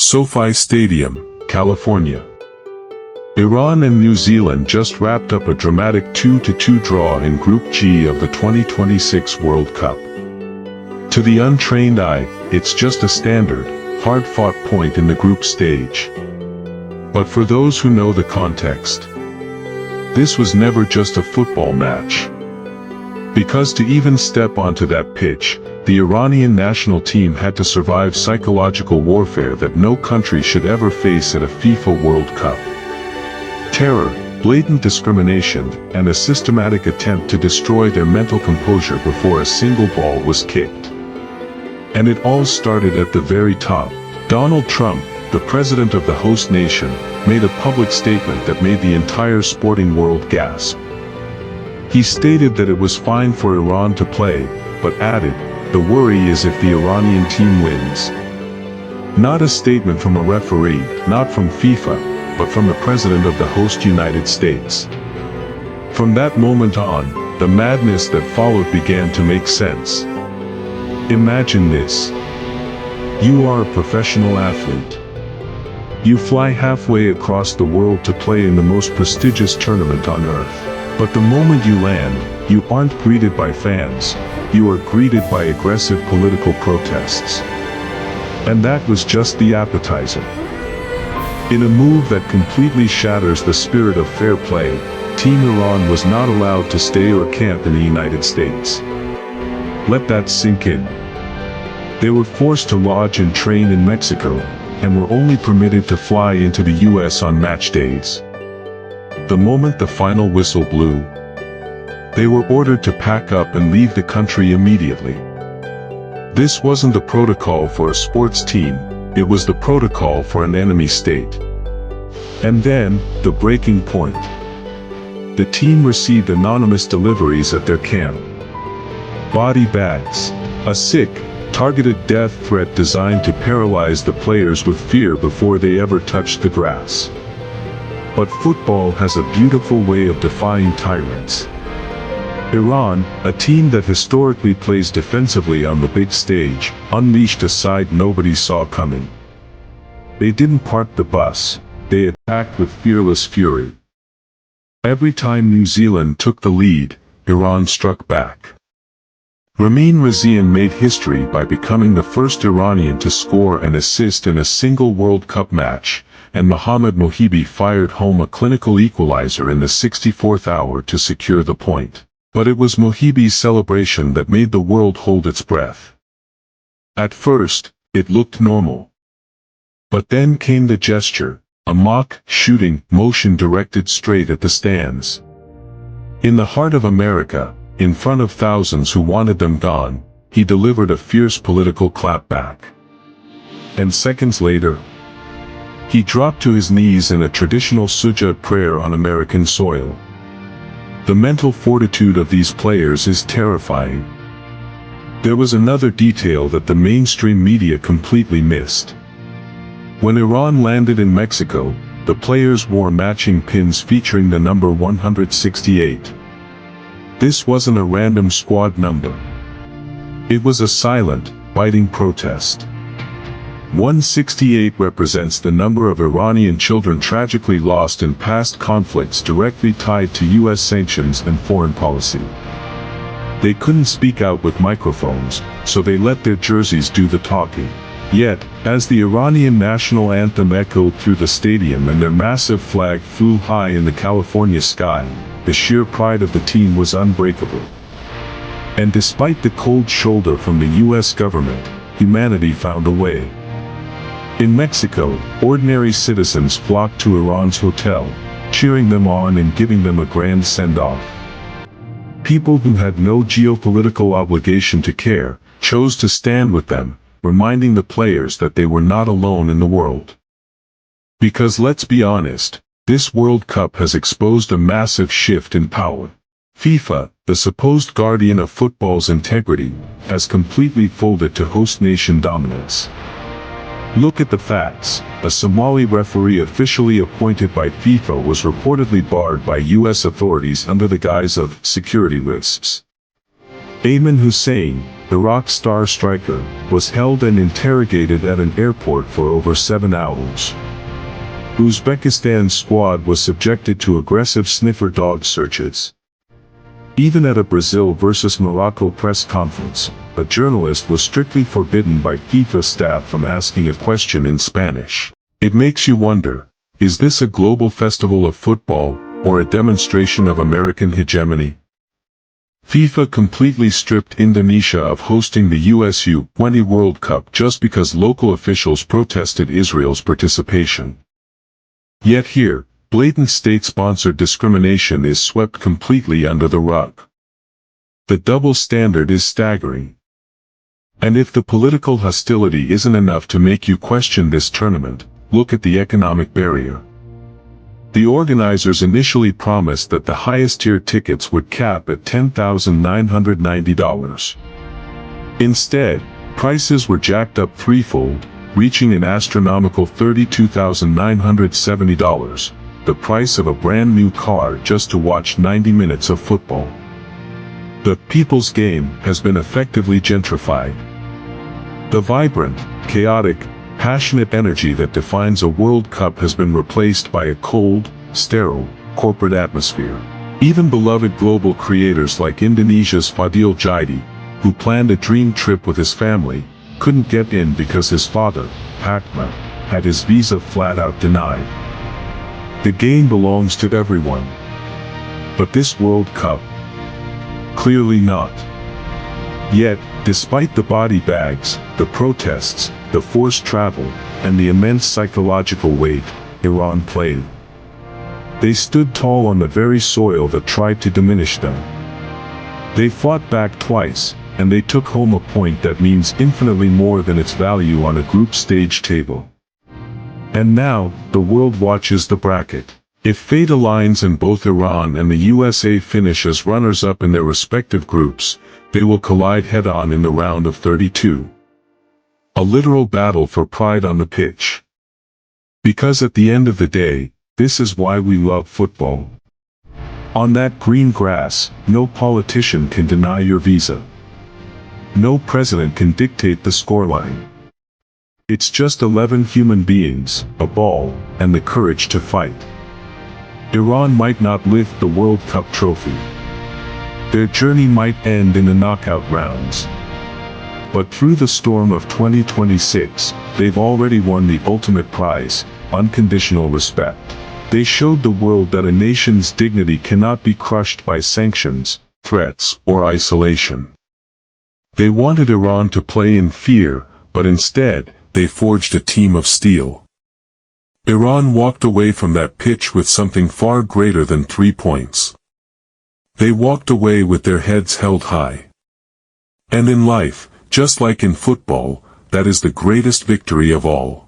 SoFi Stadium, California. Iran and New Zealand just wrapped up a dramatic 2-2 draw in Group G of the 2026 World Cup. To the untrained eye, it's just a standard, hard-fought point in the group stage. But for those who know the context, this was never just a football match. Because to even step onto that pitch, the Iranian national team had to survive psychological warfare that no country should ever face at a FIFA World Cup. Terror, blatant discrimination, and a systematic attempt to destroy their mental composure before a single ball was kicked. And it all started at the very top. Donald Trump, the president of the host nation, made a public statement that made the entire sporting world gasp. He stated that it was fine for Iran to play, but added, "The worry is if the Iranian team wins." Not a statement from a referee, not from FIFA, but from the president of the host United States. From that moment on, the madness that followed began to make sense. Imagine this. You are a professional athlete. You fly halfway across the world to play in the most prestigious tournament on earth. But the moment you land, you aren't greeted by fans, you are greeted by aggressive political protests. And that was just the appetizer. In a move that completely shatters the spirit of fair play, Team Iran was not allowed to stay or camp in the United States. Let that sink in. They were forced to lodge and train in Mexico, and were only permitted to fly into the US on match days. The moment the final whistle blew, they were ordered to pack up and leave the country immediately. This wasn't the protocol for a sports team, it was the protocol for an enemy state. And then, the breaking point. The team received anonymous deliveries at their camp. Body bags. A sick, targeted death threat designed to paralyze the players with fear before they ever touched the grass. But football has a beautiful way of defying tyrants. Iran, a team that historically plays defensively on the big stage, unleashed a side nobody saw coming. They didn't park the bus, they attacked with fearless fury. Every time New Zealand took the lead, Iran struck back. Ramin Razian made history by becoming the first Iranian to score and assist in a single World Cup match, and Mohammad Mohebi fired home a clinical equalizer in the 64th hour to secure the point. But it was Mohebi's celebration that made the world hold its breath. At first, it looked normal. But then came the gesture, a mock shooting motion directed straight at the stands. In the heart of America, in front of thousands who wanted them gone, he delivered a fierce political clapback. And seconds later, he dropped to his knees in a traditional sujud prayer on American soil. The mental fortitude of these players is terrifying. There was another detail that the mainstream media completely missed. When Iran landed in Mexico, the players wore matching pins featuring the number 168. This wasn't a random squad number. It was a silent, biting protest. 168 represents the number of Iranian children tragically lost in past conflicts directly tied to US sanctions and foreign policy. They couldn't speak out with microphones, so they let their jerseys do the talking. Yet, as the Iranian national anthem echoed through the stadium and their massive flag flew high in the California sky, the sheer pride of the team was unbreakable. And despite the cold shoulder from the US government, humanity found a way. In Mexico, ordinary citizens flocked to Iran's hotel, cheering them on and giving them a grand send-off. People who had no geopolitical obligation to care, chose to stand with them, reminding the players that they were not alone in the world. Because let's be honest, this World Cup has exposed a massive shift in power. FIFA, the supposed guardian of football's integrity, has completely folded to host nation dominance. Look at the facts. A Somali referee officially appointed by FIFA was reportedly barred by US authorities under the guise of security risks. Ayman Hussein, Iraq star striker, was held and interrogated at an airport for over 7 hours. Uzbekistan's squad was subjected to aggressive sniffer dog searches. Even at a Brazil versus Morocco press conference, a journalist was strictly forbidden by FIFA staff from asking a question in Spanish. It makes you wonder, is this a global festival of football, or a demonstration of American hegemony? FIFA completely stripped Indonesia of hosting the US U20 World Cup just because local officials protested Israel's participation. Yet here, blatant state-sponsored discrimination is swept completely under the rug. The double standard is staggering. And if the political hostility isn't enough to make you question this tournament, look at the economic barrier. The organizers initially promised that the highest-tier tickets would cap at $10,990. Instead, prices were jacked up threefold, reaching an astronomical $32,970, the price of a brand-new car just to watch 90 minutes of football. The people's game has been effectively gentrified. The vibrant, chaotic, passionate energy that defines a World Cup has been replaced by a cold, sterile, corporate atmosphere. Even beloved global creators like Indonesia's Fadil Jaidi, who planned a dream trip with his family, couldn't get in because his father, Hakma, had his visa flat-out denied. The game belongs to everyone. But this World Cup? Clearly not. Yet, despite the body bags, the protests, the forced travel, and the immense psychological weight, Iran played. They stood tall on the very soil that tried to diminish them. They fought back twice, and they took home a point that means infinitely more than its value on a group stage table. And now, the world watches the bracket. If fate aligns and both Iran and the USA finish as runners-up in their respective groups, they will collide head-on in the round of 32. A literal battle for pride on the pitch. Because at the end of the day, this is why we love football. On that green grass, no politician can deny your visa. No president can dictate the scoreline. It's just 11 human beings, a ball, and the courage to fight. Iran might not lift the World Cup trophy. Their journey might end in the knockout rounds. But through the storm of 2026, they've already won the ultimate prize, unconditional respect. They showed the world that a nation's dignity cannot be crushed by sanctions, threats, or isolation. They wanted Iran to play in fear, but instead, they forged a team of steel. Iran walked away from that pitch with something far greater than 3 points. They walked away with their heads held high. And in life, just like in football, that is the greatest victory of all.